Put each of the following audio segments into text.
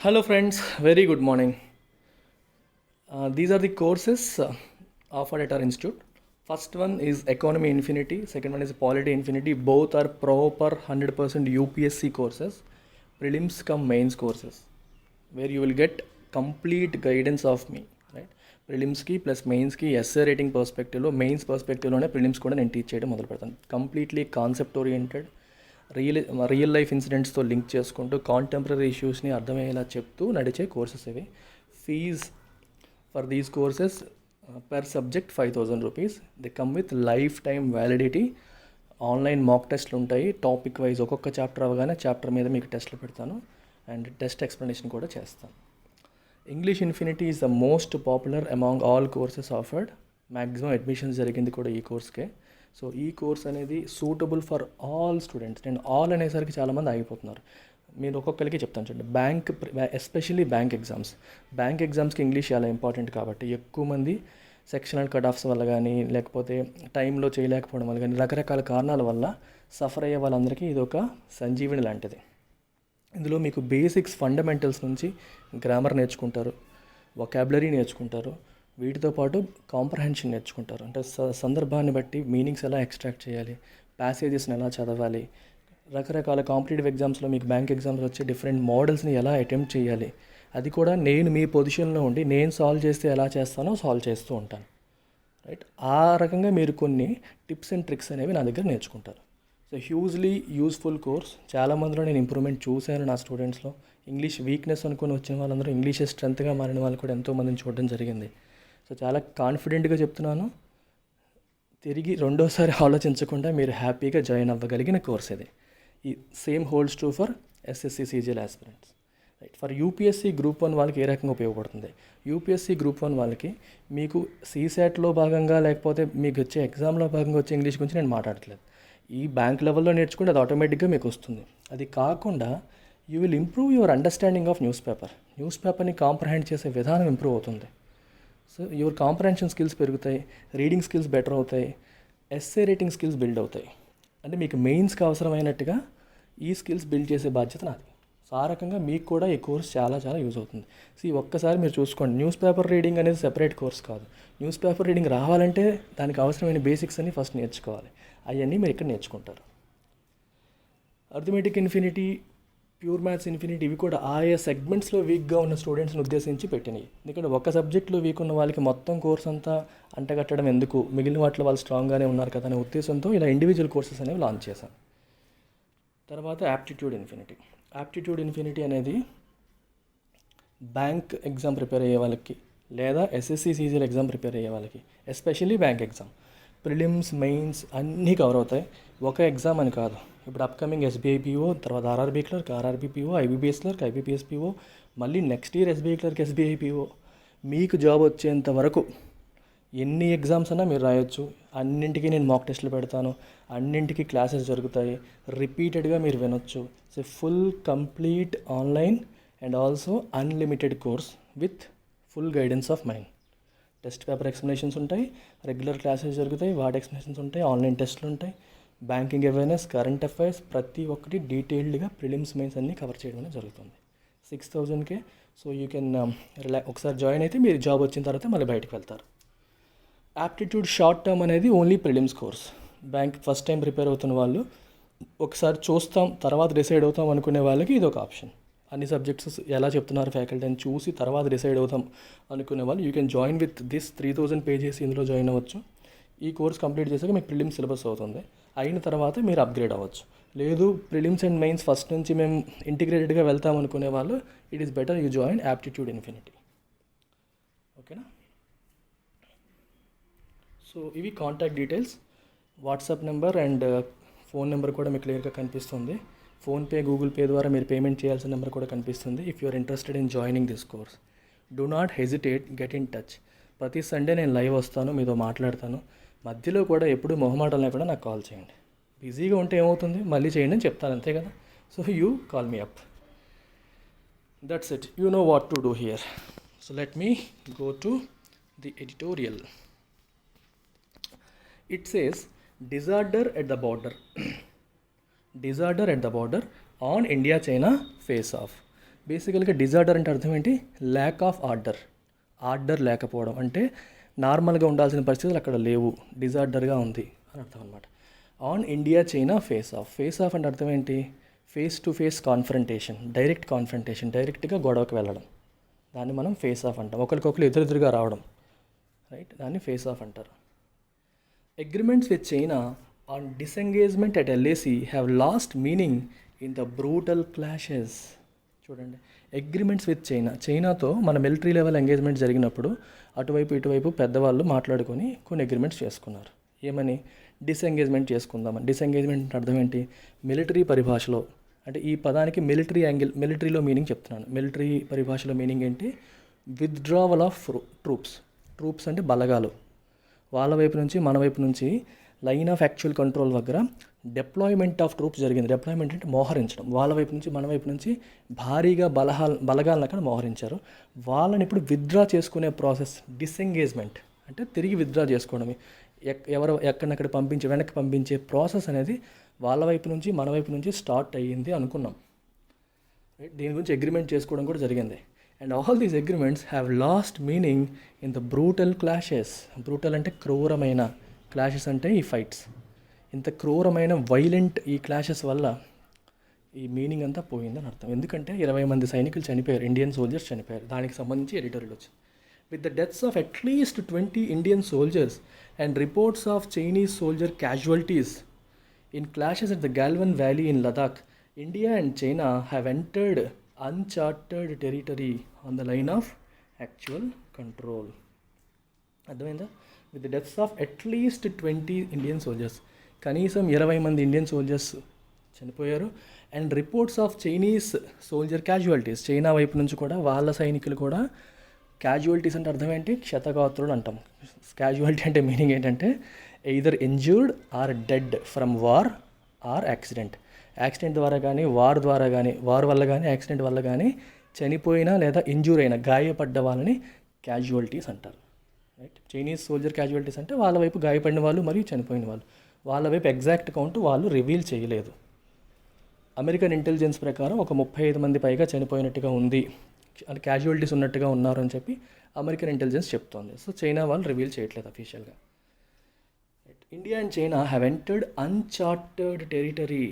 Hello, friends. Very good morning. These are the courses offered at our institute. First one is Economy Infinity. Second one is Polity Infinity. Both are proper 100% UPSC courses, prelims come mains courses, where you will get complete guidance of me. Right? ప్రిలిమ్స్కి plus మెయిన్స్కి essay writing పర్స్పెక్టివ్లో mains పర్స్పెక్టివ్లోనే prelims కూడా నేను teach చేయడం మొదలు పెడతాను. Completely concept oriented, real life ఇన్సిడెంట్స్తో లింక్ చేసుకుంటూ కాంటెంపరీ ఇష్యూస్ని అర్థమయ్యేలా చెప్తూ నడిచే కోర్సెస్ ఇవి. Fees for these courses per subject 5,000 rupees. They come with life time validity. Online mock టెస్ట్లు ఉంటాయి. టాపిక్ వైజ్ ఒక్కొక్క చాప్టర్ అవగానే చాప్టర్ మీద మీకు టెస్ట్లు పెడతాను అండ్ టెస్ట్ ఎక్స్ప్లెనేషన్ కూడా చేస్తాను. English infinity is the most popular among all courses offered. Maximum admissions జరిగింది కూడా ఈ కోర్స్కే. సో ఈ కోర్స్ అనేది సూటబుల్ ఫర్ ఆల్ స్టూడెంట్స్. నేను ఆల్ అనేసరికి చాలామంది ఆగిపోతున్నారు. మీరు ఒక్కొక్కరికి చెప్తాను చూడండి. ఎస్పెషల్లీ బ్యాంక్ ఎగ్జామ్స్కి ఇంగ్లీష్ చాలా ఇంపార్టెంట్ కాబట్టి ఎక్కువ మంది సెక్షనల్ కట్ ఆఫ్స్ వల్ల కానీ లేకపోతే టైంలో చేయలేకపోవడం వల్ల కానీ రకరకాల కారణాల వల్ల సఫర్ అయ్యే వాళ్ళందరికీ ఇది ఒక సంజీవిని లాంటిది. ఇందులో మీకు బేసిక్స్ ఫండమెంటల్స్ నుంచి గ్రామర్ నేర్చుకుంటారు, వొకాబులరీ నేర్చుకుంటారు, వీటితో పాటు కాంప్రహెన్షన్ నేర్చుకుంటారు. అంటే సందర్భాన్ని బట్టి మీనింగ్స్ ఎలా ఎక్స్ట్రాక్ట్ చేయాలి, ప్యాసేజెస్ని ఎలా చదవాలి, రకరకాల కాంపిటేటివ్ ఎగ్జామ్స్లో మీకు బ్యాంక్ ఎగ్జామ్స్ వచ్చే డిఫరెంట్ మోడల్స్ని ఎలా అటెంప్ట్ చేయాలి, అది కూడా నేను మీ పొజిషన్లో ఉండి నేను సాల్వ్ చేస్తే ఎలా చేస్తానో సాల్వ్ చేస్తూ ఉంటాను. రైట్, ఆ రకంగా మీరు కొన్ని టిప్స్ అండ్ ట్రిక్స్ అనేవి నా దగ్గర నేర్చుకుంటారు. So hugely useful course. చాలామందిలో నేను ఇంప్రూవ్మెంట్ చూశాను నా స్టూడెంట్స్లో. ఇంగ్లీష్ వీక్నెస్ అనుకుని వచ్చిన వాళ్ళందరూ ఇంగ్లీష్ స్ట్రెంత్గా మారిన వాళ్ళు కూడా ఎంతోమందిని చూడడం జరిగింది. సో చాలా కాన్ఫిడెంట్గా చెప్తున్నాను. తిరిగి రెండోసారి ఆలోచించకుండా మీరు హ్యాపీగా జాయిన్ అవ్వగలిగిన కోర్స్ ఇది. ఈ same holds true for SSC CGL aspirants. Right, for UPSC group 1 వాళ్ళకి ఏ రకంగా ఉపయోగపడుతుంది? యూపీఎస్సీ గ్రూప్ 1 వాళ్ళకి మీకు సీసాట్లో భాగంగా లేకపోతే మీకు వచ్చే ఎగ్జామ్లో భాగంగా వచ్చే ఇంగ్లీష్ గురించి నేను మాట్లాడట్లేదు. ఈ బ్యాంక్ లెవెల్లో నేర్చుకుంటే అది ఆటోమేటిక్గా మీకు వస్తుంది. అది కాకుండా you will improve your understanding of news పేపర్ని కాంప్రహెండ్ చేసే విధానం ఇంప్రూవ్ అవుతుంది. సో యువర్ కాంప్రహెన్షన్ స్కిల్స్ పెరుగుతాయి, రీడింగ్ స్కిల్స్ బెటర్ అవుతాయి, ఎస్ఏ రేటింగ్ స్కిల్స్ బిల్డ్ అవుతాయి. అంటే మీకు మెయిన్స్కి అవసరమైనట్టుగా ఈ స్కిల్స్ బిల్డ్ చేసే బాధ్యత నాది. సో ఆ రకంగా మీకు కూడా ఈ కోర్స్ చాలా చాలా యూజ్ అవుతుంది. సో ఒక్కసారి మీరు చూసుకోండి, న్యూస్ పేపర్ రీడింగ్ అనేది సెపరేట్ కోర్స్ కాదు. న్యూస్ పేపర్ రీడింగ్ రావాలంటే దానికి అవసరమైన బేసిక్స్ అన్ని ఫస్ట్ నేర్చుకోవాలి. అవన్నీ మీరు ఇక్కడ నేర్చుకుంటారు. Arithmetic infinity, pure maths infinity, ఇవి కూడా ఆయా సెగ్మెంట్స్లో వీక్గా ఉన్న స్టూడెంట్స్ని ఉద్దేశించి పెట్టినవి. ఎందుకంటే ఒక సబ్జెక్ట్లో వీక్ ఉన్న వాళ్ళకి మొత్తం కోర్స్ అంతా అంటగట్టడం ఎందుకు, మిగిలిన వాటిలో వాళ్ళు స్ట్రాంగ్గానే ఉన్నారు కదా అనే ఉద్దేశంతో ఇలా ఇండివిజువల్ కోర్సెస్ అనేవి లాంచ్ చేశాను. తర్వాత యాప్టిట్యూడ్ ఇన్ఫినిటీ అనేది బ్యాంక్ ఎగ్జామ్ ప్రిపేర్ అయ్యే వాళ్ళకి లేదా ఎస్ఎస్సి సీజీఎల్ ఎగ్జామ్ ప్రిపేర్ అయ్యే వాళ్ళకి, especially bank exam, prelims mains అన్నీ కవర్ అవుతాయి. ఒక ఎగ్జామ్ అని కాదు. ఇప్పుడు అప్కమింగ్ ఎస్బీఐ పీఓ, తర్వాత RRB clerk, RRB PO, IBPS clerk, IBPS PO, మళ్ళీ next year SBI clerk, SBI PO, మీకు జాబ్ వచ్చేంత వరకు ఎన్ని ఎగ్జామ్స్ అన్నా మీరు రాయొచ్చు. అన్నింటికీ నేను మాక్ టెస్ట్లు పెడతాను, అన్నింటికీ క్లాసెస్ జరుగుతాయి, రిపీటెడ్గా మీరు వినొచ్చు. So full complete online and also unlimited course with full guidance of mind. Test paper explanations ఉంటాయి, రెగ్యులర్ క్లాసెస్ జరుగుతాయి, వాటి ఎక్స్ప్లెనేషన్స్ ఉంటాయి, ఆన్లైన్ టెస్ట్లు ఉంటాయి, బ్యాంకింగ్ అవేర్నెస్, కరెంట్ అఫైర్స్, ప్రతి ఒక్కటి డీటెయిల్డ్గా ప్రిలిమ్స్ మెయిన్స్ అన్నీ కవర్ చేయడం అనేది జరుగుతుంది. 6,000కే. సో యూ కెన్ ఒకసారి జాయిన్ అయితే మీరు జాబ్ వచ్చిన తర్వాత మళ్ళీ బయటకు వెళ్తారు. యాప్టిట్యూడ్ షార్ట్ టర్మ్ అనేది only prelims course. Bank first time prepare అవుతున్న వాళ్ళు, ఒకసారి చూస్తాం తర్వాత డిసైడ్ అవుతాం అనుకునే వాళ్ళకి ఇది ఒక ఆప్షన్. అన్ని సబ్జెక్ట్స్ ఎలా చెప్తున్నారు ఫ్యాకల్టీ అని చూసి తర్వాత డిసైడ్ అవుతాం అనుకునే వాళ్ళు you can join with this 3,000 pages. ఇందులో జాయిన్ అవ్వచ్చు. ఈ కోర్స్ కంప్లీట్ చేసాక మీకు ప్రిలిమ్స్ సిలబస్ అవుతుంది. అయిన తర్వాత మీరు అప్గ్రేడ్ అవ్వచ్చు. లేదు ప్రిలిమ్స్ అండ్ మెయిన్స్ ఫస్ట్ నుంచి మేము ఇంటిగ్రేటెడ్గా వెళ్తాం అనుకునే వాళ్ళు, it is better you join aptitude infinity. ఓకేనా? సో ఇవి contact details. WhatsApp number and phone number కూడా మీకు క్లియర్గా కనిపిస్తుంది. ఫోన్పే, గూగుల్ పే ద్వారా మీరు పేమెంట్ చేయాల్సిన నెంబర్ కూడా కనిపిస్తుంది. If you are interested in joining this course, do not hesitate, get in touch. ప్రతి సండే నేను లైవ్ వస్తాను, మీతో మాట్లాడతాను. మధ్యలో కూడా ఎప్పుడు మొహమాటం లేకుండా నాకు కాల్ చేయండి. బిజీగా ఉంటే ఏమవుతుంది, మళ్ళీ చేయండి అని చెప్తాను, అంతే కదా. So you call me up. That's it. You know what to do here. So let me go to the editorial. It says disorder at the border. Disorder at the border on India-China face-off. బేసికల్గా disorder అంటే అర్థం ఏంటి? Lack of order లేకపోవడం, అంటే నార్మల్గా ఉండాల్సిన పరిస్థితులు అక్కడ లేవు, డిజార్డర్గా ఉంది అని అర్థం అనమాట. On India China face of అంటే అర్థం ఏంటి? ఫేస్ టు ఫేస్ కాన్ఫరంటేషన్, డైరెక్ట్గా గొడవకు వెళ్ళడం, దాన్ని మనం ఫేస్ ఆఫ్ అంటాం. ఒకరికొకరు ఎదురుగా రావడం, రైట్, దాన్ని ఫేస్ ఆఫ్ అంటారు. Agreements with China on disengagement at LAC have lost meaning in the brutal clashes. చూడండి, అగ్రిమెంట్స్ విత్ చైనాతో మన మిలిటరీ లెవెల్ ఎంగేజ్మెంట్ జరిగినప్పుడు అటువైపు ఇటువైపు పెద్దవాళ్ళు మాట్లాడుకొని కొన్ని అగ్రిమెంట్స్ చేసుకున్నారు. ఏమని? డిసెంగేజ్మెంట్ చేసుకుందామని. డిసెంగేజ్మెంట్ అర్థం ఏంటి? మిలిటరీ పరిభాషలో, అంటే ఈ పదానికి మిలిటరీలో మీనింగ్ చెప్తున్నాను. మిలిటరీ పరిభాషలో మీనింగ్ ఏంటి? విత్డ్రావల్ ఆఫ్ ట్రూప్స్ అంటే బలగాలు. వాళ్ళ వైపు నుంచి మన వైపు నుంచి లైన్ ఆఫ్ యాక్చువల్ కంట్రోల్ దగ్గర డిప్లాయ్మెంట్ ఆఫ్ ట్రూప్స్ జరిగింది. డిప్లాయ్మెంట్ అంటే మోహరించడం. వాళ్ళ వైపు నుంచి మన వైపు నుంచి భారీగా బలగాలను అక్కడ మోహరించారు. వాళ్ళని ఇప్పుడు విత్డ్రా చేసుకునే ప్రాసెస్ డిసెంగేజ్మెంట్ అంటే తిరిగి విత్డ్రా చేసుకోవడమే. ఎక్కడెక్కడ వెనక్కి పంపించే ప్రాసెస్ అనేది వాళ్ళ వైపు నుంచి మన వైపు నుంచి స్టార్ట్ అయ్యింది అనుకున్నాం. దీని గురించి అగ్రిమెంట్ చేసుకోవడం కూడా జరిగింది. And all these agreements have lost meaning in the brutal clashes. Brutal అంటే క్రూరమైన, క్లాషెస్ అంటే ఈ ఫైట్స్. ఇంత క్రూరమైన వైలెంట్ ఈ క్లాషెస్ వల్ల ఈ మీనింగ్ అంతా పోయిందని అర్థం. ఎందుకంటే 20 మంది సైనికులు చనిపోయారు, ఇండియన్ సోల్జర్స్ చనిపోయారు. దానికి సంబంధించి ఎడిటోరియల్ వచ్చింది. With the deaths of at least 20 Indian soldiers and reports of Chinese soldier casualties in clashes at the Galwan valley in Ladakh, India and China have entered uncharted territory on the line of actual control. అర్థమైందా? With the deaths of at least 20 Indian soldiers, కనీసం 20 మంది Indian soldiers చనిపోయారు. And reports of Chinese soldier casualties, China వైపు నుంచి కూడా వాళ్ళ సైనికులు కూడా, క్యాజువాలిటీస్ అంటే అర్థం ఏంటి? క్షతగాత్రులు అంటాం. క్యాజువాలిటీ అంటే మీనింగ్ ఏంటంటే either injured or dead from war or accident. Accident ద్వారా కానీ వార్ వల్ల కానీ యాక్సిడెంట్ వల్ల కానీ చనిపోయిన లేదా ఇంజ్యూర్ అయిన, గాయపడ్డ వాళ్ళని క్యాజువాలిటీస్ అంటారు. రైట్. చైనీస్ సోల్జర్ క్యాజువాలిటీస్ అంటే వాళ్ళ వైపు గాయపడిన వాళ్ళు మరియు చనిపోయిన వాళ్ళు. వాళ్ళ వైపు ఎగ్జాక్ట్ కౌంట్ వాళ్ళు రివీల్ చేయలేదు. అమెరికన్ ఇంటెలిజెన్స్ ప్రకారం ఒక 35 మంది పైగా చనిపోయినట్టుగా ఉంది, క్యాజువాలిటీస్ ఉన్నట్టుగా ఉన్నారు అని చెప్పి అమెరికన్ ఇంటెలిజెన్స్ చెప్తోంది. సో చైనా వాళ్ళు రివీల్ చేయట్లేదు అఫీషియల్గా. India and China have entered uncharted territory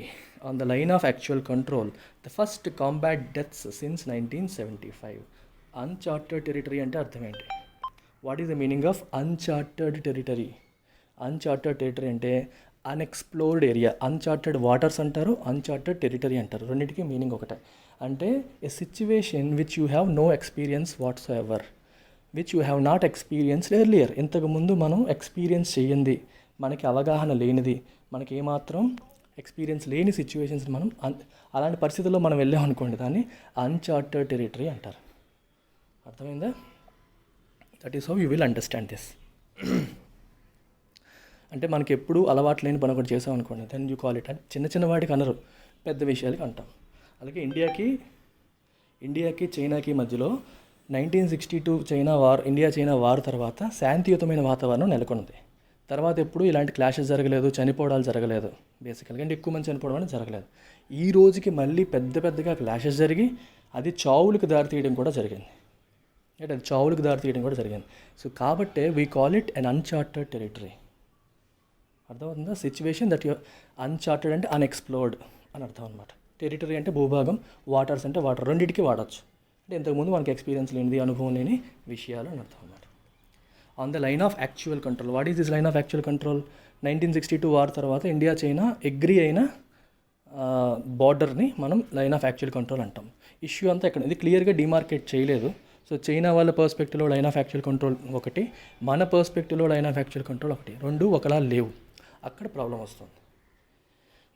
on the line of actual control, the first combat deaths since 1975. Uncharted territory అంటే అర్థం ఏంటి? What is the meaning of uncharted territory? Uncharted territory అంటే unexplored area. Uncharted waters అంటారు, uncharted territory అంటారు. రెండింటికి meaning ఒకటే. అంటే a situation which you have no experience whatsoever, which you have not experienced earlier. ఇంతకుముందు మనం experience చేయండి, మనకి అవగాహన లేనిది, మనకి ఏమాత్రం ఎక్స్పీరియన్స్ లేని సిచ్యువేషన్స్ మనం అలాంటి పరిస్థితుల్లో మనం వెళ్ళామనుకోండి, దాన్ని అన్చార్టెడ్ టెరిటరీ అంటారు. అర్థమైందా? That is how you will understand this. అంటే మనకి ఎప్పుడు అలవాటు లేని పని ఒకటి చేసాం అనుకోండి, దెన్ యూ కాల్ ఇట్. అంటే చిన్న వాటికి అనరు, పెద్ద విషయాలకి అంటాం. అలాగే ఇండియాకి చైనాకి మధ్యలో 1962 ఇండియా చైనా వార్ తర్వాత శాంతియుతమైన వాతావరణం నెలకొన్నది. తర్వాత ఎప్పుడు ఇలాంటి క్లాషెస్ జరగలేదు, చనిపోవడాలు జరగలేదు. బేసికల్గా అంటే ఎక్కువ మంది చనిపోవడం అనేది జరగలేదు. ఈ రోజుకి మళ్ళీ పెద్దగా క్లాషెస్ జరిగి అది చావులకు దారితీయడం కూడా జరిగింది. సో కాబట్టే we call it an Uncharted territory. అర్థమవుతుందా? సిచ్యువేషన్ దట్ యు అన్చార్టెడ్ అంటే అన్ఎక్స్ప్లోర్డ్ అని అర్థం అనమాట. టెరిటరీ అంటే భూభాగం, వాటర్స్ అంటే వాటర్, రెండింటికి వాడచ్చు. అంటే ఇంతకుముందు మనకి ఎక్స్పీరియన్స్ లేనిది, అనుభవం లేని విషయాలు అని అర్థం అనమాట. On the line of actual control. What is this line of actual control? 1962 war తర్వాత ఇండియా చైనా అగ్రీ అయిన బార్డర్ని మనం లైన్ ఆఫ్ యాక్చువల్ కంట్రోల్ అంటాం. ఇష్యూ అంతా ఇక్కడ ఇది క్లియర్గా డిమార్కేట్ చేయలేదు. సో చైనా వాళ్ళ పర్స్పెక్టివ్లో లైన్ ఆఫ్ యాక్చువల్ కంట్రోల్ ఒకటి, మన పర్స్పెక్టివ్లో లైన్ ఆఫ్ యాక్చువల్ కంట్రోల్ ఒకటి, రెండు ఒకలా లేవు. అక్కడ ప్రాబ్లం వస్తుంది.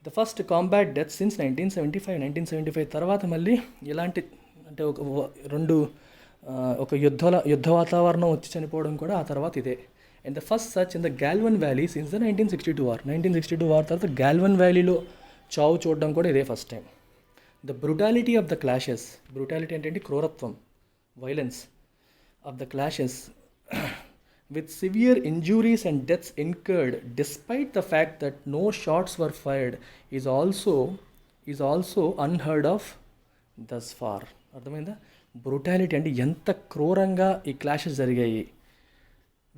The first combat death since 1975 తర్వాత మళ్ళీ ఇలాంటి అంటే ఒక యుద్ధ వాతావరణం వచ్చి చనిపోవడం కూడా ఆ తర్వాత ఇదే. And the first such in the Galwan valley since the 1962 war. 1962 war తర్వాత గాల్వన్ వ్యాలీలో చావు చూడడం కూడా ఇదే first time. The brutality of the clashes. Brutality అంటే క్రూరత్వం, violence of the clashes with severe injuries and deaths incurred despite the fact that no shots were fired is also unheard of thus far. అర్థమైందా? Brutality అంటే ఎంత క్రూరంగా ఈ clashes జరిగాయి.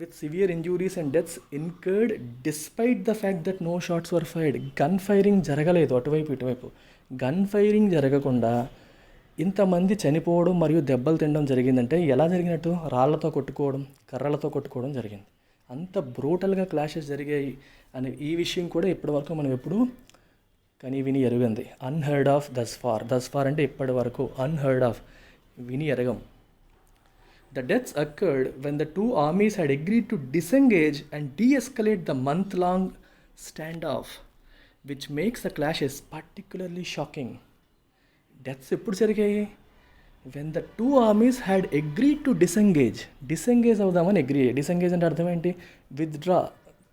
With severe injuries and deaths incurred despite the fact that no shots were fired. Gun firing జరగలేదు అటువైపు ఇటువైపు. Gun firing జరగకుండా ఇంతమంది చనిపోవడం మరియు దెబ్బలు తినడం జరిగిందంటే ఎలా జరిగినట్టు? రాళ్లతో కొట్టుకోవడం, కర్రలతో కొట్టుకోవడం జరిగింది. అంత బ్రూటల్గా క్లాషెస్ జరిగాయి అనే ఈ విషయం కూడా ఇప్పటివరకు మనం ఎప్పుడు కానీ విని ఎరుగంది. Unheard of thus far. Thus far అంటే ఇప్పటి వరకు, అన్హర్డ్ ఆఫ్ విని ఎరగం. The deaths occurred when the two armies had agreed to disengage and de-escalate the month-long standoff, which makes the clashes particularly shocking. Deaths ఎప్పుడు జరిగాయి? When the two armies had agreed to disengage. Disengage అవుదామని agree. Disengage అంటే అర్థం ఏంటి? Withdraw,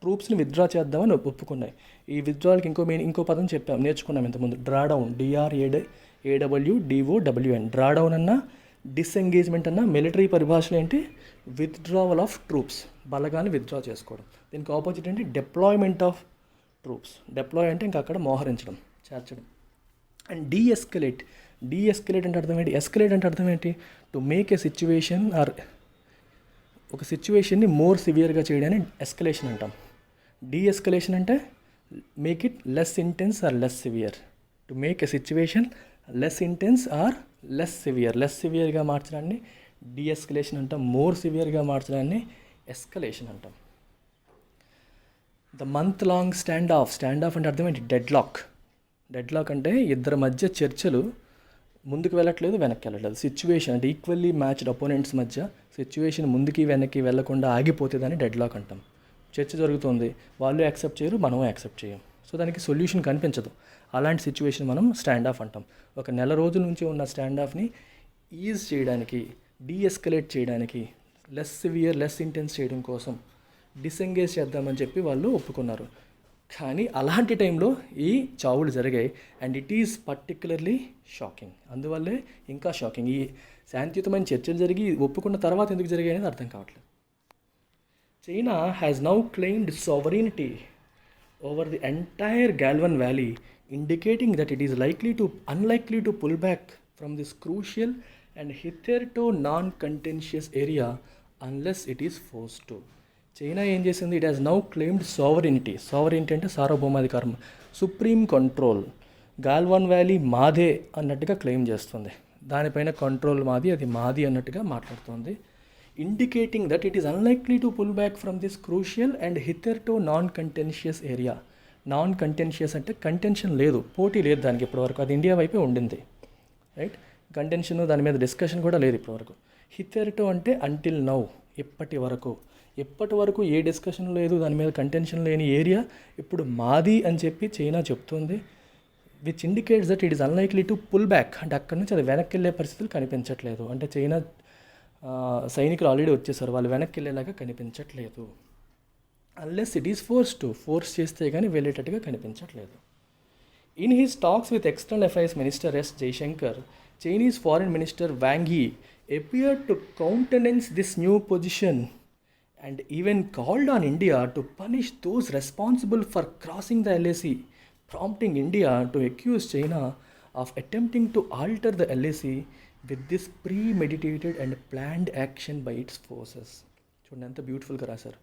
ట్రూప్స్ని withdraw చేద్దామని ఒప్పుకున్నాయి. ఈ విత్డ్రాల్కి ఇంకో పదం చెప్పాం, నేర్చుకున్నాం ఇంతకుముందు. Drawdown, DRAWDOWN. డ్రాడౌన్ అన్నా డిసెంగేజ్మెంట్ అన్న మిలిటరీ పరిభాషలో ఏంటి? విత్డ్రావల్ ఆఫ్ ట్రూప్స్, బలగాన్ని విత్డ్రా చేసుకోవడం. దీనికి ఆపోజిట్ ఏంటి? Deployment of troops. డిప్లాయ్ అంటే ఇంకా అక్కడ మోహరించడం, చేర్చడం. అండ్ డీఎస్కలేట్ అంటే అర్థం ఏంటి? ఎస్కలేట్ అంటే అర్థం ఏంటి? To make a situation or ఒక సిచ్యువేషన్ని మోర్ సివియర్గా చేయడాన్ని ఎస్కలేషన్ అంటాం. డీఎస్కలేషన్ అంటే make it less intense or less severe. To make a situation less intense or less సివియర్గా మార్చడాన్ని డీఎస్కలేషన్ అంటాం. మోర్ సివియర్గా మార్చడాన్ని ఎస్కలేషన్ అంటాం. The month long standoff అంటే అర్థం ఏంటి? డెడ్లాక్ అంటే ఇద్దరి మధ్య చర్చలు ముందుకు వెళ్ళట్లేదు, వెనక్కి వెళ్ళట్లేదు. సిచ్యువేషన్ అంటే ఈక్వల్లీ మ్యాచ్డ్ అపోనెంట్స్ మధ్య సిచ్యువేషన్ ముందుకి వెనక్కి వెళ్ళకుండా ఆగిపోతే దాన్ని డెడ్లాక్ అంటాం. చర్చ జరుగుతుంది, వాళ్ళు యాక్సెప్ట్ చేయరు, మనము యాక్సెప్ట్ చేయం. సో దానికి సొల్యూషన్ కనిపించదు. అలాంటి సిచ్యువేషన్ మనం స్టాండ్ ఆఫ్ అంటాం. ఒక నెల రోజుల నుంచి ఉన్న స్టాండ్ ఆఫ్ని ఈజ్ చేయడానికి, డీఎస్కలేట్ చేయడానికి, లెస్ సివియర్, లెస్ ఇంటెన్స్ చేయడం కోసం డిసెంగేజ్ చేద్దామని చెప్పి వాళ్ళు ఒప్పుకున్నారు. కానీ అలాంటి టైంలో ఈ చావులు జరిగాయి. And it is particularly shocking. అందువల్లే ఇంకా షాకింగ్. ఈ శాంతియుతమైన చర్చలు జరిగి ఒప్పుకున్న తర్వాత ఎందుకు జరిగాయి అనేది అర్థం కావట్లేదు. China has now claimed sovereignty over the entire Galwan Valley, indicating that it is unlikely to pull back from this crucial and hitherto non-contentious area unless it is forced to. China ఏం చేసింది? It has now claimed sovereignty అంటే సార్వభౌమాధికారం, supreme control. Galwan valley మాదే అన్నట్టుగా claim చేస్తుంది. దానిపైన control మాది, అది మాది అన్నట్టుగా మాట్లాడుతుంది. Indicating that it is unlikely to pull back from this crucial and hitherto non contentious area. Non contentious అంటే కంటెన్షన్ లేదు, పోటీ లేదు దానికి ఇప్పటివరకు. అది ఇండియా వైపే ఉండింది, రైట్? కంటెన్షన్, దాని మీద డిస్కషన్ కూడా లేదు ఇప్పటివరకు. హిథెర్టో అంటే అంటిల్ నౌ, ఇప్పటి వరకు ఏ డిస్కషన్ లేదు, దాని మీద కంటెన్షన్ లేని ఏరియా ఇప్పుడు మాది అని చెప్పి చైనా చెప్తుంది. Which indicates that it is unlikely to pull back అంటే అక్కడి నుంచి అది వెనక్కి వెళ్ళే పరిస్థితులు కనిపించట్లేదు. అంటే చైనా సైనికులు ఆల్రెడీ వచ్చేసారు, వాళ్ళు వెనక్కి వెళ్ళేలాగా కనిపించట్లేదు. అన్లెస్ ఇట్ ఈస్ ఫోర్స్ చేస్తే కానీ వెళ్ళేటట్టుగా కనిపించట్లేదు. In his talks with external affairs minister S Jaishankar, Chinese foreign minister Wang Yi appeared to countenance this new position and even called on India to punish those responsible for crossing the LAC, prompting India to accuse China of attempting to alter the LAC with this premeditated and planned action by its forces. చూడండి ఎంత బ్యూటిఫుల్గా రాశారు.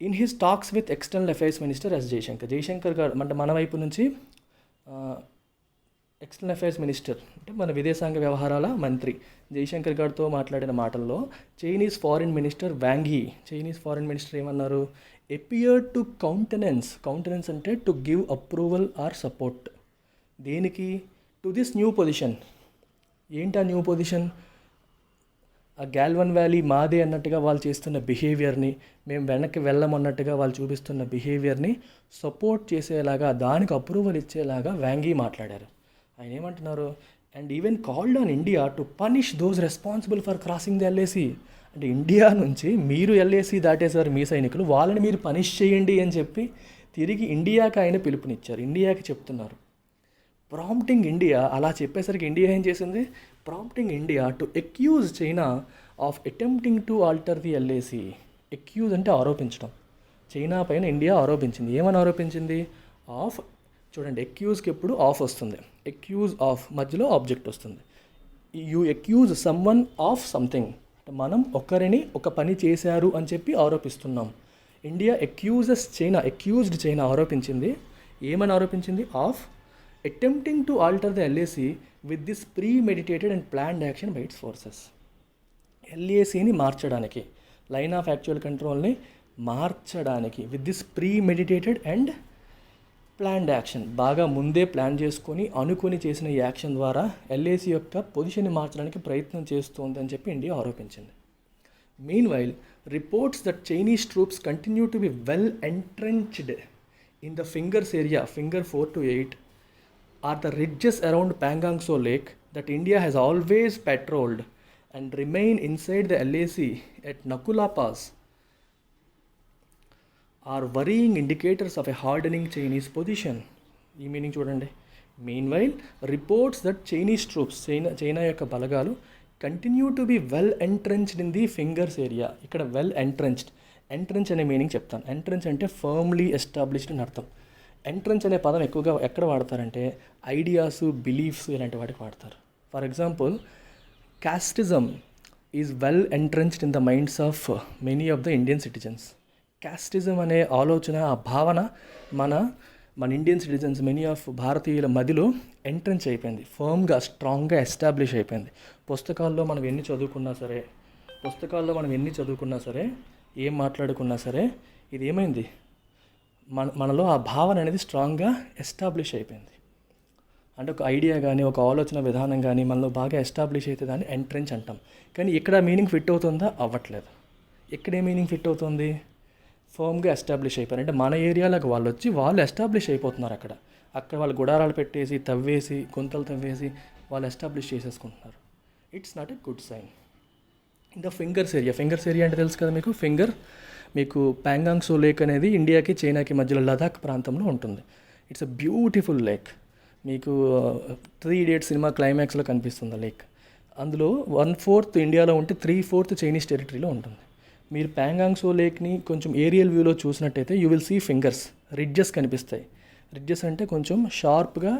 In his talks with external affairs minister S Jaishankar garu అంటే మన వైపు నుంచి external affairs minister అంటే మన విదేశాంగ వ్యవహారాల మంత్రి జైశంకర్ గారితో మాట్లాడిన మాటల్లో Chinese foreign minister Wang Yi ఏమన్నారు? అపియర్డ్ టు కౌంటెనెన్స్ అంటే to give approval or support. దేనికి? To this new position. ఏంటి ఆ న్యూ పొజిషన్? ఆ గాల్వన్ వ్యాలీ మాదే అన్నట్టుగా వాళ్ళు చేస్తున్న బిహేవియర్ని, మేము వెనక్కి వెళ్ళమన్నట్టుగా వాళ్ళు చూపిస్తున్న బిహేవియర్ని సపోర్ట్ చేసేలాగా, దానికి అప్రూవల్ ఇచ్చేలాగా వాంగ్ యీ మాట్లాడారు. ఆయన ఏమంటున్నారు? And even called on India to punish those responsible for crossing the LAC. అంటే ఇండియా నుంచి మీరు LAC దాటేశారు మీ సైనికులు, వాళ్ళని మీరు పనిష్ చేయండి అని చెప్పి తిరిగి ఇండియాకి ఆయన పిలుపునిచ్చారు. ఇండియాకి చెప్తున్నారు. ప్రాంప్టింగ్ ఇండియా, అలా చెప్పేసరికి ఇండియా ఏం చేసింది? Prompting India to accuse China of attempting to alter the LAC. Accuse అంటే ఆరోపించడం. చైనా పైన ఇండియా ఆరోపించింది. ఏమని ఆరోపించింది? ఆఫ్ చూడండి, ఎక్యూజ్కి ఎప్పుడు ఆఫ్ వస్తుంది. ఎక్యూజ్ ఆఫ్ మధ్యలో ఆబ్జెక్ట్ వస్తుంది. You excuse someone of something, మనం ఒకరిని ఒక పని చేశారు అని చెప్పి ఆరోపిస్తున్నాం. ఇండియా ఎక్యూజ్డ్ చైనా ఆరోపించింది. ఏమని ఆరోపించింది? Of attempting to alter the LAC with this premeditated and planned action by its forces. ఎల్ఏసిని మార్చడానికి, లైన్ ఆఫ్ యాక్చువల్ కంట్రోల్ని మార్చడానికి, with this premeditated and planned action, బాగా ముందే ప్లాన్ చేసుకొని అనుకొని చేసిన ఈ యాక్షన్ ద్వారా ఎల్ఏసి యొక్క పొజిషన్ని మార్చడానికి ప్రయత్నం చేస్తోంది అని చెప్పి ఇండియా ఆరోపించింది. Meanwhile, reports that Chinese troops continue to be well entrenched in the fingers area, finger 4 to 8, are the ridges around Pangong Tso Lake that India has always patrolled and remain inside the LAC at Nakula Pass, are worrying indicators of a hardening Chinese position. ఈ meaning చూడండి. Meanwhile, reports that Chinese troops, China యొక్క బలగాలు continue to be well entrenched in the fingers area. ఇక్కడ well entrenched, ఎంట్రెంచ్ అనే meaning చెప్తాను. ఎంట్రెంచ్ అంటే firmly established అని అర్థం. ఎంట్రెంచ్ అనే పదం ఎక్కువగా ఎక్కడ వాడతారంటే ఐడియాస్, బిలీఫ్స్ ఇలాంటి వాటికి వాడతారు. For example, casteism is well entrenched in the minds of many of the Indian citizens. casteism అనే ఆలోచన, ఆ భావన మన ఇండియన్ సిటిజన్స్, మెనీ ఆఫ్ భారతీయుల మదిలో ఎంట్రెంచ్ అయిపోయింది, ఫర్మ్గా స్ట్రాంగ్గా ఎస్టాబ్లిష్ అయిపోయింది. పుస్తకాల్లో మనం ఎన్ని చదువుకున్నా సరే, ఏం మాట్లాడుకున్నా సరే, ఇది ఏమైంది, మనలో ఆ భావన అనేది స్ట్రాంగ్గా ఎస్టాబ్లిష్ అయిపోయింది. అంటే ఒక ఐడియా కానీ, ఒక ఆలోచన విధానం కానీ మనలో బాగా ఎస్టాబ్లిష్ అయితే దాన్ని ఎంట్రెంచ్ అంటాం. కానీ ఇక్కడ మీనింగ్ ఫిట్ అవుతుందా? అవ్వట్లేదు. ఇక్కడే మీనింగ్ ఫిట్ అవుతుంది, ఫర్మ్గా ఎస్టాబ్లిష్ అయిపోయారు. అంటే మన ఏరియాలకు వాళ్ళు ఎస్టాబ్లిష్ అయిపోతున్నారు. అక్కడ వాళ్ళు గుడారాలు పెట్టేసి, తవ్వేసి, గుంతలు తవ్వేసి వాళ్ళు ఎస్టాబ్లిష్ చేసేసుకుంటున్నారు. It's not a good sign. In the fingers area అంటే తెలుసు కదా మీకు ప్యాంగాంగ్ సో లేక్ అనేది ఇండియాకి చైనాకి మధ్యలో లదాఖ్ ప్రాంతంలో ఉంటుంది. It's a beautiful lake. మీకు 3 Idiots సినిమా క్లైమాక్స్లో కనిపిస్తుంది ఆ లేక్. అందులో 1/4 ఇండియాలో ఉంటే 3/4 చైనీస్ టెరిటరీలో ఉంటుంది. మీరు ప్యాంగాంగ్ సో లేక్ని కొంచెం ఏరియల్ వ్యూలో చూసినట్టయితే you will see fingers, ridges కనిపిస్తాయి. రిడ్జెస్ అంటే కొంచెం షార్ప్గా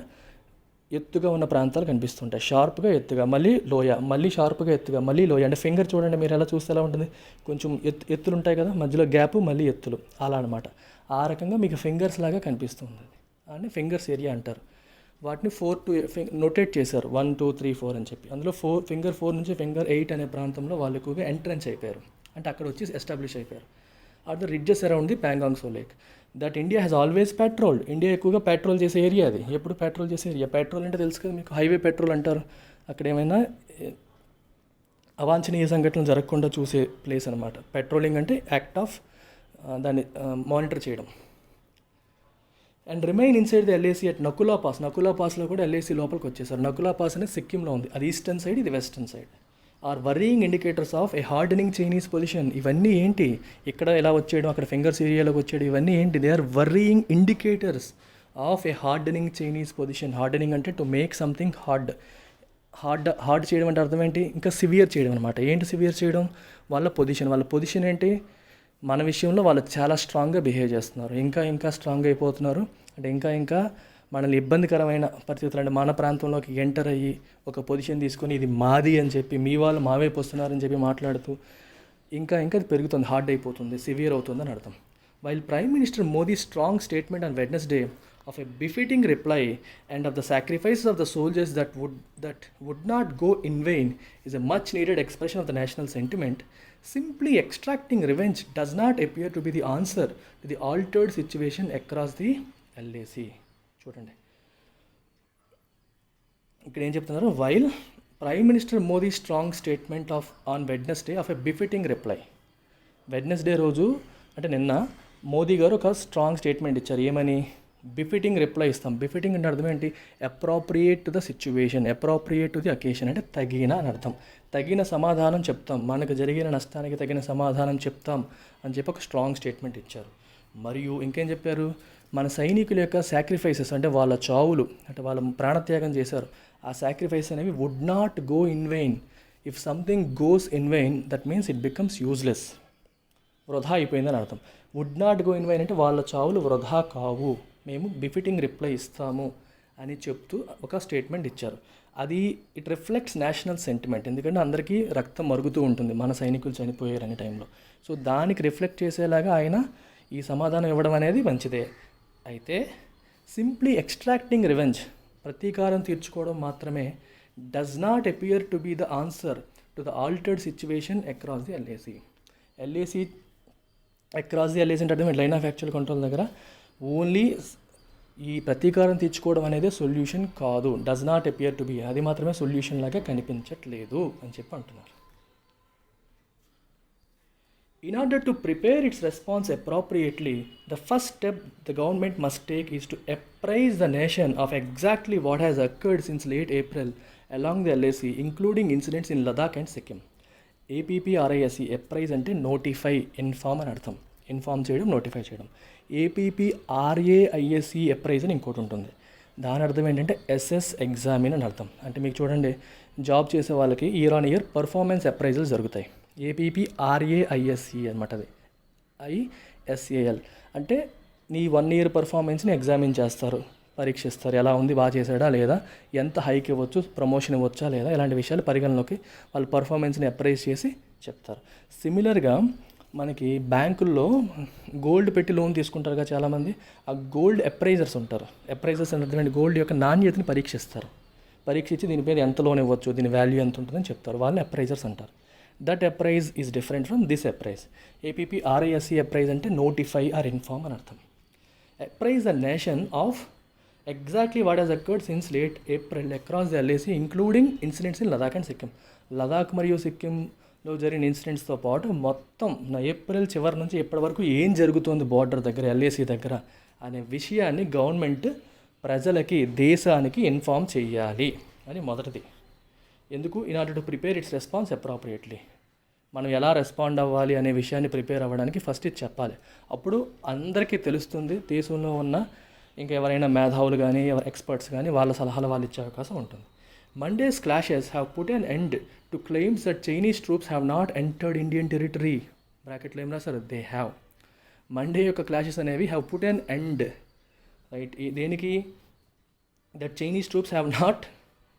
ఎత్తుగా ఉన్న ప్రాంతాలు కనిపిస్తుంటాయి. షార్ప్గా ఎత్తుగా, మళ్ళీ లోయ, మళ్ళీ షార్ప్గా ఎత్తుగా, మళ్ళీ లోయ. అంటే ఫింగర్ చూడండి మీరు ఎలా చూస్తే ఎలా ఉంటుంది, కొంచెం ఎత్తులు ఉంటాయి కదా, మధ్యలో గ్యాప్, మళ్ళీ ఎత్తులు, అలా అనమాట. ఆ రకంగా మీకు ఫింగర్స్ లాగా కనిపిస్తుంది. అని ఫింగర్స్ ఏరియా అంటారు. వాటిని 4 to నోటేట్ చేశారు, 1 2 3 4 అని చెప్పి. అందులో ఫింగర్ 4 నుంచి ఫింగర్ 8 అనే ప్రాంతంలో వాళ్ళు ఎక్కువగా ఎంట్రెన్స్ అయిపోయారు. అంటే అక్కడ వచ్చి ఎస్టాబ్లిష్ అయిపోయారు. Or the ridges around the Pangong Tso lake that India has always patrolled. India ఎక్కువగా పెట్రోల్ చేసే ఏరియా అది. ఎప్పుడు పెట్రోల్ చేసే ఏరియా. పెట్రోల్ అంటే తెలుసు కదా మీకు, హైవే పెట్రోల్ అంటారు. అక్కడ ఏమైనా అవాంఛనీయ సంఘటనలు జరగకుండా చూసే ప్లేస్ అనమాట. పెట్రోలింగ్ అంటే యాక్ట్ ఆఫ్ దాన్ని మానిటర్ చేయడం. And remain inside the LAC at Nakula pass. Nakula పాస్లో కూడా ఎల్ఏసి లోపలికి వచ్చేసారు. నకులా పాస్ అనేది సిక్కింలో ఉంది. అది ఈస్టర్న్ సైడ్, ఇది western side. Are varying indicators of a hardening Chinese position. ఇవన్నీ ఏంటి, ఇక్కడ ఎలా వచ్చేయడం, అక్కడ ఫింగర్స్ ఏరియాలోకి వచ్చేయడం, ఇవన్నీ ఏంటి, they are varying indicators of a hardening Chinese position. Hardening అంటే టు మేక్ సంథింగ్ హార్డ్ చేయడం అంటే అర్థం ఏంటి, ఇంకా సివియర్ చేయడం అనమాట. ఏంటి సివియర్ చేయడం, వాళ్ళ పొజిషన్ ఏంటి, మన విషయంలో వాళ్ళు చాలా స్ట్రాంగ్గా బిహేవ్ చేస్తున్నారు, ఇంకా స్ట్రాంగ్ అయిపోతున్నారు. అంటే ఇంకా మనల్ని ఇబ్బందికరమైన పరిస్థితులు, అంటే మన ప్రాంతంలోకి ఎంటర్ అయ్యి ఒక పొజిషన్ తీసుకొని ఇది మాది అని చెప్పి, మీ వాళ్ళు మా వైపు వస్తున్నారని చెప్పి మాట్లాడుతూ ఇంకా అది పెరుగుతుంది, హార్డ్ అయిపోతుంది, సివియర్ అవుతుంది అని అర్థం. While prime minister Modi strong statement on Wednesday of a befitting reply and of the sacrifices of the soldiers that would not go in vain is a much needed expression of the national sentiment. Simply extracting revenge does not appear to be the answer to the altered situation across the LAC. చూడండి ఇక్కడ ఏం చెప్తున్నారు, while prime minister Modi strong statement on Wednesday of a befitting reply. Wednesday రోజు అంటే నిన్న మోదీ గారు ఒక strong statement ఇచ్చారు. ఏమని, బిఫిటింగ్ రిప్లై ఇస్తాం. బిఫిటింగ్ అంటే అర్థం ఏంటి, appropriate to the situation, appropriate to the occasion అంటే తగిన అని అర్థం. తగిన సమాధానం చెప్తాం, మనకు జరిగిన నష్టానికి తగిన సమాధానం చెప్తాం అని చెప్పి ఒక స్ట్రాంగ్ స్టేట్మెంట్ ఇచ్చారు. మరియు ఇంకేం చెప్పారు, మన సైనికుల యొక్క సాక్రిఫైసెస్ అంటే వాళ్ళ చావులు, అంటే వాళ్ళ ప్రాణత్యాగం చేశారు, ఆ సాక్రిఫైస్ అనేవి would not go in vain. If something goes in vain that means it becomes useless, వృధా అయిపోయిందని అర్థం. Would not go in vain అంటే వాళ్ళ చావులు వృధా కావు మేము బిఫిటింగ్ రిప్లై ఇస్తాము అని చెప్తూ ఒక స్టేట్మెంట్ ఇచ్చారు. అది ఇట్ రిఫ్లెక్ట్స్ నేషనల్ సెంటిమెంట్, ఎందుకంటే అందరికీ రక్తం మరుగుతూ ఉంటుంది మన సైనికులు చనిపోయారు అనే టైంలో. సో దానికి రిఫ్లెక్ట్ చేసేలాగా ఆయన ఈ సమాధానం ఇవ్వడం అనేది మంచిదే. అయితే సింప్లీ ఎక్స్ట్రాక్టింగ్ రివెంజ్, ప్రతీకారం తీర్చుకోవడం మాత్రమే does not appear to be the answer to the altered situation across the LAC. LAC across the LAC అంటే అర్థం లైన్ ఆఫ్ యాక్చువల్ కంట్రోల్ దగ్గర ఓన్లీ ఈ ప్రతీకారం తీర్చుకోవడం అనేది సొల్యూషన్ కాదు, does not appear to be, అది మాత్రమే సొల్యూషన్ లాగా కనిపించట్లేదు అని చెప్పి అంటున్నారు. In order to prepare its response appropriately, the first step the government must take is to apprise the nation of exactly what has occurred since late April along the LAC, including incidents in Ladakh and Sikkim. APPRISE, apprise అంటే notify, inform అని అర్థం, inform చేయడం, notify చేయడం. APPRAISE apprise అని ఇంకోటి ఉంటుంది, దాని అర్థం ఏంటంటే ఎస్ఎస్ ఎగ్జామిన్ అని అర్థం. అంటే మీకు చూడండి, జాబ్ చేసే వాళ్ళకి year on year performance appraisal జరుగుతాయి. APPRAISE అనమాట, అది ISAL అంటే నీ 1 year పర్ఫార్మెన్స్ని ఎగ్జామిన్ చేస్తారు, పరీక్షిస్తారు. ఎలా ఉంది, బాగా చేశాడా లేదా, ఎంత హైక్ ఇవ్వచ్చు, ప్రమోషన్ ఇవ్వచ్చా లేదా, ఇలాంటి విషయాలు పరిగణలోకి వాళ్ళ పర్ఫార్మెన్స్ని అప్రైజ్ చేసి చెప్తారు. సిమిలర్గా మనకి బ్యాంకుల్లో గోల్డ్ పెట్టి లోన్ తీసుకుంటారు కదా చాలామంది, ఆ గోల్డ్ అప్రైజర్స్ ఉంటారు. అప్రైజర్స్ అంటే గోల్డ్ యొక్క నాణ్యతని పరీక్షిస్తారు. పరీక్షించి దీని పేరు ఎంత లోన్ ఇవ్వచ్చు, దీని వాల్యూ ఎంత ఉంటుందని చెప్తారు, వాళ్ళని అప్రైజర్స్ అంటారు. That appraise is different from this appraise. APPRAISE appraise అంటే నోటిఫై ఆర్ ఇన్ఫార్మ్ అని అర్థం. Appraise the nation of exactly what has occurred since late April across the LAC, including incidents in Ladakh and Sikkim. Ladakh మరియు సిక్కింలో జరిగిన ఇన్సిడెంట్స్తో పాటు మొత్తం April చివరి నుంచి ఇప్పటి వరకు ఏం జరుగుతుంది బార్డర్ దగ్గర, LAC దగ్గర అనే విషయాన్ని గవర్నమెంట్ ప్రజలకి, దేశానికి ఇన్ఫార్మ్ చేయాలి అని మొదటిది. ఎందుకు? In order to prepare it's response appropriately, మనం ఎలా రెస్పాండ్ అవ్వాలి అనే విషయాన్ని ప్రిపేర్ అవ్వడానికి ఫస్ట్ ఇది చెప్పాలి. అప్పుడు అందరికీ తెలుస్తుంది, దేశంలో ఉన్న ఇంకా ఎవరైనా మేధావులు కానీ ఎవరు ఎక్స్పర్ట్స్ కానీ వాళ్ళ సలహాలు వాళ్ళు ఇచ్చే అవకాశం ఉంటుంది. Monday's clashes have put an end to claims that Chinese troops have not entered Indian territory. బ్రాకెట్లో ఏం రాశారు? They have. మండే యొక్క క్లాషెస్ అనేవి have put an end, right, దేనికి? That Chinese troops have not,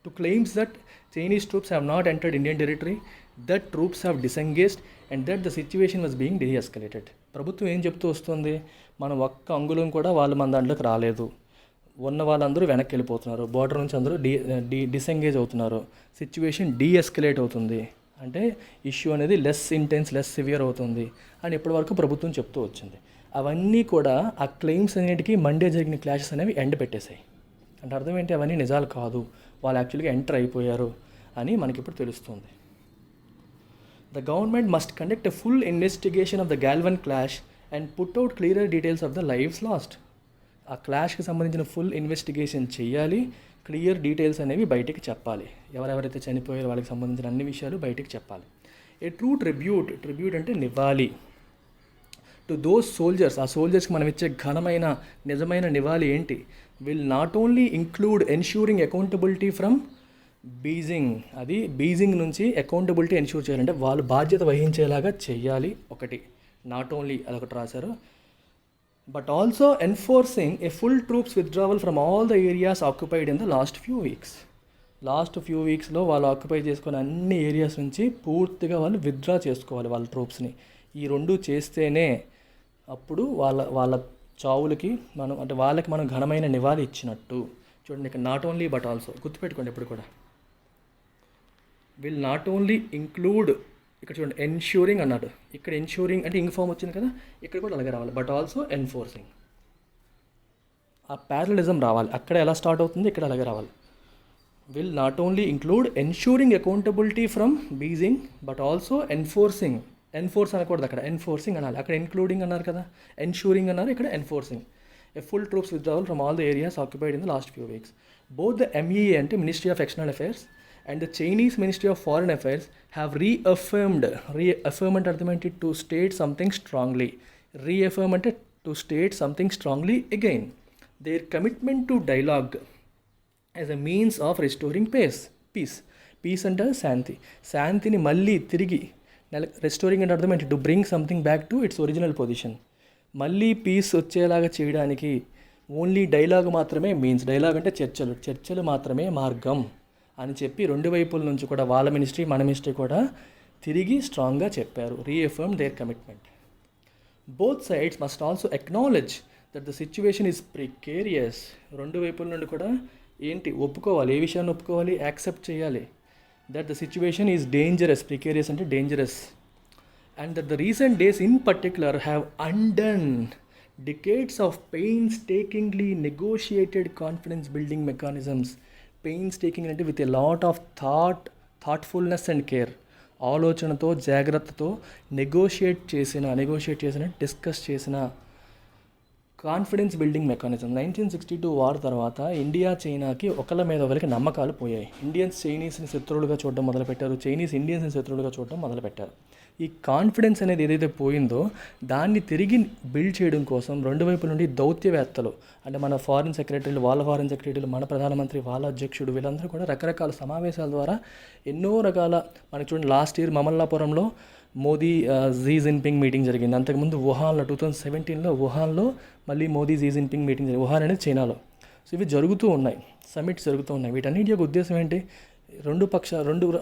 to claims that Chinese troops have not entered Indian territory, that troops have disengaged and that the situation was being de-escalated. ప్రభుత్వం ఏం చెప్తూ వస్తుంది? మనం ఒక్క అంగుళం కూడా వాళ్ళు మన దాంట్లోకి రాలేదు, ఉన్న వాళ్ళందరూ వెనక్కి వెళ్ళిపోతున్నారు, బార్డర్ నుంచి అందరూ డిసెంగేజ్ అవుతున్నారు, సిచ్యువేషన్ డీఎస్కలేట్ అవుతుంది, అంటే ఇష్యూ అనేది లెస్ ఇంటెన్స్, లెస్ సివియర్ అవుతుంది అని ఇప్పటివరకు ప్రభుత్వం చెప్తూ వచ్చింది. అవన్నీ కూడా ఆ క్లెయిమ్స్ అన్నిటికీ మండే జరిగిన క్లాషెస్ అనేవి ఎండ్ పెట్టేశాయి. అంటే అర్థం ఏంటి? అవన్నీ నిజాలు కాదు, వాళ్ళు యాక్చువల్గా ఎంటర్ అయిపోయారు అని మనకిప్పుడు తెలుస్తుంది. The government must conduct a full investigation of the Galwan clash and put out clear details of the lives last. ఆ క్లాష్కి సంబంధించిన ఫుల్ ఇన్వెస్టిగేషన్ చేయాలి, క్లియర్ డీటెయిల్స్ అనేవి బయటికి చెప్పాలి, ఎవరెవరైతే చనిపోయారో వాళ్ళకి సంబంధించిన అన్ని విషయాలు బయటికి చెప్పాలి. ఏ ట్రూ ట్రిబ్యూట్, ట్రిబ్యూట్ అంటే నివాళి, టు దోస్ సోల్జర్స్, ఆ సోల్జర్స్కి మనం ఇచ్చే ఘనమైన నిజమైన నివాళి ఏంటి? Will not only include ensuring accountability from Beijing, అది బీజింగ్ నుంచి అకౌంటబిలిటీ ఎన్ష్యూర్ చేయాలంటే వాళ్ళు బాధ్యత వహించేలాగా చేయాలి ఒకటి, నాట్ ఓన్లీ అదొకటి రాశారు, but also enforcing a full troops withdrawal from all the areas occupied in the last few వీక్స్లో వాళ్ళు ఆక్యుపై చేసుకున్న అన్ని ఏరియాస్ నుంచి పూర్తిగా వాళ్ళు విత్డ్రా చేసుకోవాలి వాళ్ళ ట్రూప్స్ని. ఈ రెండు చేస్తేనే అప్పుడు వాళ్ళ చావులకి మనం, అంటే వాళ్ళకి మనం ఘనమైన నివాళి ఇచ్చినట్టు. చూడండి ఇక్కడ నాట్ ఓన్లీ బట్ ఆల్సో గుర్తుపెట్టుకోండి ఎప్పుడు కూడా. విల్ నాట్ ఓన్లీ ఇంక్లూడ్, ఇక్కడ చూడండి ఎన్ష్యూరింగ్ అన్నాడు, ఇక్కడ ఎన్ష్యూరింగ్ అంటే ఇంక్ ఫామ్ వచ్చింది కదా, ఇక్కడ కూడా అలాగే రావాలి, బట్ ఆల్సో ఎన్ఫోర్సింగ్. ఆ ప్యారలిజం రావాలి, అక్కడ ఎలా స్టార్ట్ అవుతుంది ఇక్కడ అలాగే రావాలి. Will not only include ensuring accountability from Beijing but also enforcing. Enforce అనకూడదు, అక్కడ ఎన్ఫోర్సింగ్ అనాలి, అక్కడ ఇన్క్లూడింగ్ అన్నారు కదా, ఎన్ష్యూరింగ్ అన్నారు, ఇక్కడ enforcing. A full troops withdrawal from all the areas occupied in the last few weeks. Both the MEA and Ministry of External Affairs and the Chinese Ministry of Foreign Affairs have reaffirmed argumented to state something strongly. Reaffirmed to state something strongly again. Their commitment to dialogue as a means of restoring peace. Peace అంటే శాంతి. శాంతిని మళ్ళీ తిరిగి restoring అంటే అర్థమేంటి? To bring something back to its original position. మళ్ళీ peace వచ్చేలాగా చేయడానికి only dialogue మాత్రమే మీన్స్, డైలాగ్ అంటే చర్చలు మాత్రమే మార్గం అని చెప్పి రెండు వైపుల నుంచి కూడా వాళ్ళ మినిస్ట్రీ మన మినిస్ట్రీ కూడా తిరిగి స్ట్రాంగ్గా చెప్పారు. Reaffirm their commitment. Both sides must also acknowledge that the situation is precarious. రెండు వైపుల నుండి కూడా ఏంటి ఒప్పుకోవాలి, ఏ విషయాన్ని ఒప్పుకోవాలి, యాక్సెప్ట్ చేయాలి. That the situation is dangerous, precarious అంటే dangerous. And that the recent days in particular have undone decades of painstakingly negotiated confidence building mechanisms. Painstaking అంటే with a lot of thoughtfulness and care. ఆలోచనతో జాగ్రత్తతో negotiate చేసిన discuss చేసిన confidence building mechanism. 1962 war తర్వాత India చైనాకి ఒకళ్ళ మీద ఒకరికి నమ్మకాలు పోయాయి. ఇండియన్స్ చైనీస్ని శత్రువులుగా చూడడం మొదలుపెట్టారు, చైనీస్ ఇండియన్స్ని శత్రువులుగా చూడడం మొదలుపెట్టారు. ఈ కాన్ఫిడెన్స్ అనేది ఏదైతే పోయిందో దాన్ని తిరిగి బిల్డ్ చేయడం కోసం రెండు వైపుల నుండి దౌత్యవేత్తలు, అంటే మన ఫారిన్ సెక్రటరీలు, వాళ్ళ ఫారిన్ సెక్రటరీలు, మన ప్రధానమంత్రి, వాళ్ళ అధ్యక్షుడు, వీళ్ళందరూ కూడా రకరకాల సమావేశాల ద్వారా ఎన్నో రకాల, మనకి చూడండి లాస్ట్ ఇయర్ మమల్లాపురంలో మోదీ జీ జిన్పింగ్ మీటింగ్ జరిగింది. అంతకుముందు వుహాన్లో 2017లో వుహాన్లో మళ్ళీ మోదీ జీ జిన్పింగ్ మీటింగ్ జరిగింది. వుహాన్ అనేది చైనాలో. సో ఇవి జరుగుతూ ఉన్నాయి, సమ్మిట్స్ జరుగుతూ ఉన్నాయి. వీటన్నిటి యొక్క ఉద్దేశం ఏంటి?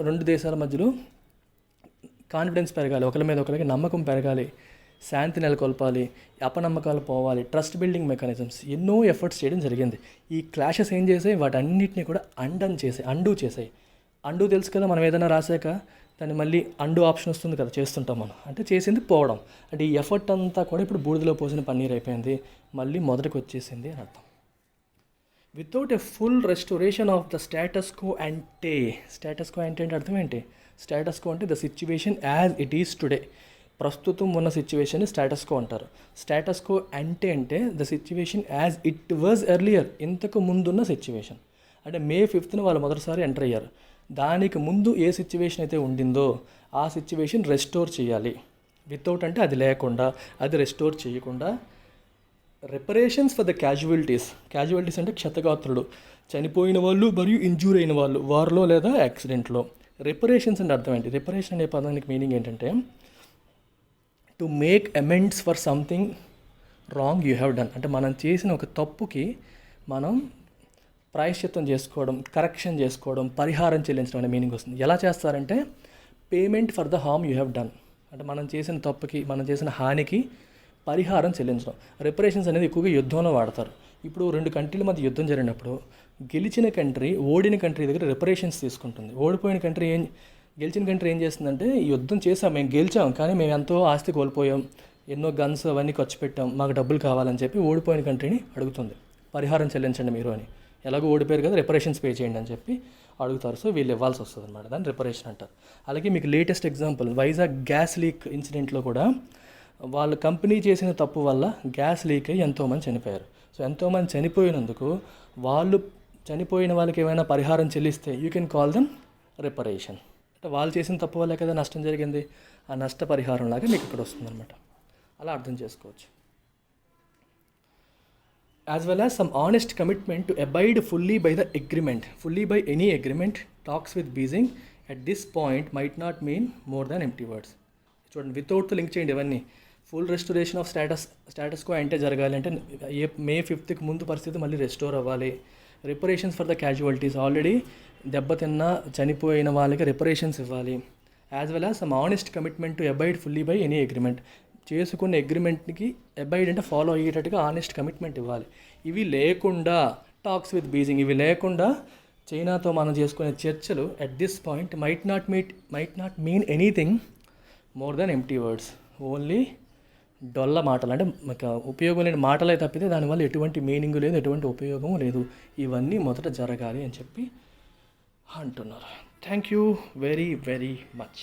రెండు దేశాల మధ్యలో కాన్ఫిడెన్స్ పెరగాలి, ఒకరి మీద ఒకరికి నమ్మకం పెరగాలి, శాంతి నెలకొల్పాలి, అపనమ్మకాలు పోవాలి, ట్రస్ట్ బిల్డింగ్ మెకానిజమ్స్ ఎన్నో ఎఫర్ట్స్ చేయడం జరిగింది. ఈ క్లాషెస్ ఏం చేసాయి? వాటన్నిటిని కూడా అండూ చేసాయి. అండూ తెలుసు కదా, మనం ఏదైనా రాసాక దాన్ని మళ్ళీ అండూ ఆప్షన్ వస్తుంది కదా, చేస్తుంటాం మనం. అంటే చేసింది పోవడం, అంటే ఈ ఎఫర్ట్ అంతా కూడా ఇప్పుడు బూడిదలో పోసిన పన్నీర్ అయిపోయింది, మళ్ళీ మొదటికి వచ్చేసింది అని అర్థం. Without a full restoration of the status quo అంటే, స్టేటస్ కో అంటే అర్థం ఏంటి? స్టేటస్ కో అంటే the situation as it is today, ప్రస్తుతం ఉన్న సిచ్యువేషన్ స్టేటస్ కో అంటారు. స్టేటస్ కో అంటే the situation as it was earlier, ఇంతకు ముందున్న సిచ్యువేషన్. అంటే May 5th వాళ్ళు మొదటిసారి ఎంటర్ అయ్యారు. దానికి ముందు ఏ సిచ్యువేషన్ అయితే ఉండిందో ఆ సిచ్యువేషన్ రెస్టోర్ చేయాలి. వితౌట్ అంటే అది లేకుండా, అది రెస్టోర్ చేయకుండా. రిపరేషన్స్ ఫర్ ద క్యాజువాలిటీస్ అంటే క్షతగాత్రులు, చనిపోయిన వాళ్ళు మరియు ఇంజూర్ అయిన వాళ్ళు వార్లో లేదా యాక్సిడెంట్లో. రిపరేషన్స్ అంటే అర్థం ఏంటి? రిపరేషన్ అనే పదానికి మీనింగ్ ఏంటంటే to make amends for something wrong you have done. అంటే మనం చేసిన ఒక తప్పుకి మనం ప్రాయశ్చిత్తం చేసుకోవడం, కరెక్షన్ చేసుకోవడం, పరిహారం చెల్లించడం అనే మీనింగ్ వస్తుంది. ఎలా చేస్తారంటే payment for the harm you have done, అంటే మనం చేసిన తప్పుకి, మనం చేసిన హానికి పరిహారం చెల్లించడం. రిపరేషన్స్ అనేది ఎక్కువగా యుద్ధంలో వాడతారు. ఇప్పుడు రెండు కంట్రీల మధ్య యుద్ధం జరిగినప్పుడు గెలిచిన కంట్రీ ఓడిన కంట్రీ దగ్గర రిపరేషన్స్ తీసుకుంటుంది. గెలిచిన కంట్రీ ఏం చేస్తుందంటే, ఈ యుద్ధం చేసాం, మేము గెలిచాం, కానీ మేము ఎంతో ఆస్తి కోల్పోయాం, ఎన్నో గన్స్ అవన్నీ ఖర్చు పెట్టాం, మాకు డబ్బులు కావాలని చెప్పి ఓడిపోయిన కంట్రీని అడుగుతుంది, పరిహారం చెల్లించండి మీరు అని. ఎలాగో ఓడిపోయారు కదా, రిపరేషన్స్ పే చేయండి అని చెప్పి అడుగుతారు. సో వీళ్ళు ఇవ్వాల్సి వస్తుంది అనమాట, దాన్ని రిపరేషన్ అంటారు. అలాగే మీకు latest example Vizag gas leak ఇన్సిడెంట్లో కూడా వాళ్ళ కంపెనీ చేసిన తప్పు వల్ల గ్యాస్ లీక్ అయ్యి ఎంతోమంది చనిపోయారు. సో ఎంతోమంది చనిపోయినందుకు వాళ్ళు చనిపోయిన వాళ్ళకి ఏమైనా పరిహారం చెల్లిస్తే యూ కెన్ కాల్ దెమ్ రిపరేషన్. అంటే వాళ్ళు చేసిన తప్పు వల్లే కదా నష్టం జరిగింది, ఆ నష్టపరిహారం లాగా మీకు ఇక్కడ వస్తుందన్నమాట. అలా అర్థం చేసుకోవచ్చు. As well as some honest commitment to abide fully by the agreement, fully by any agreement. Talks with Beijing at this point might not mean more than empty words. చూడండి, వితౌట్ లింక్ చేయండి ఇవన్నీ. Full restoration of status quo అంటే జరగాలి అంటే May 5th ముందు పరిస్థితి మళ్ళీ restore అవ్వాలి. Reparations for the casualties, already దెబ్బతిన్న చనిపోయిన వాళ్ళకి రిపరేషన్స్ ఇవ్వాలి. As well as some honest commitment to abide fully by any agreement, చేసుకున్న అగ్రిమెంట్కి అబైడ్ అంటే ఫాలో అయ్యేటట్టుగా ఆనెస్ట్ కమిట్మెంట్ ఇవ్వాలి. ఇవి లేకుండా టాక్స్ విత్ బీజింగ్, ఇవి లేకుండా చైనాతో మనం చేసుకునే చర్చలు at this point might not mean anything more than empty words, only డొల్ల మాటలు, అంటే ఉపయోగం లేని మాటలే తప్పితే దానివల్ల ఎటువంటి మీనింగ్ లేదు, ఎటువంటి ఉపయోగం లేదు. ఇవన్నీ మొదట జరగాలి అని చెప్పి అంటున్నారు. Thank you very very much.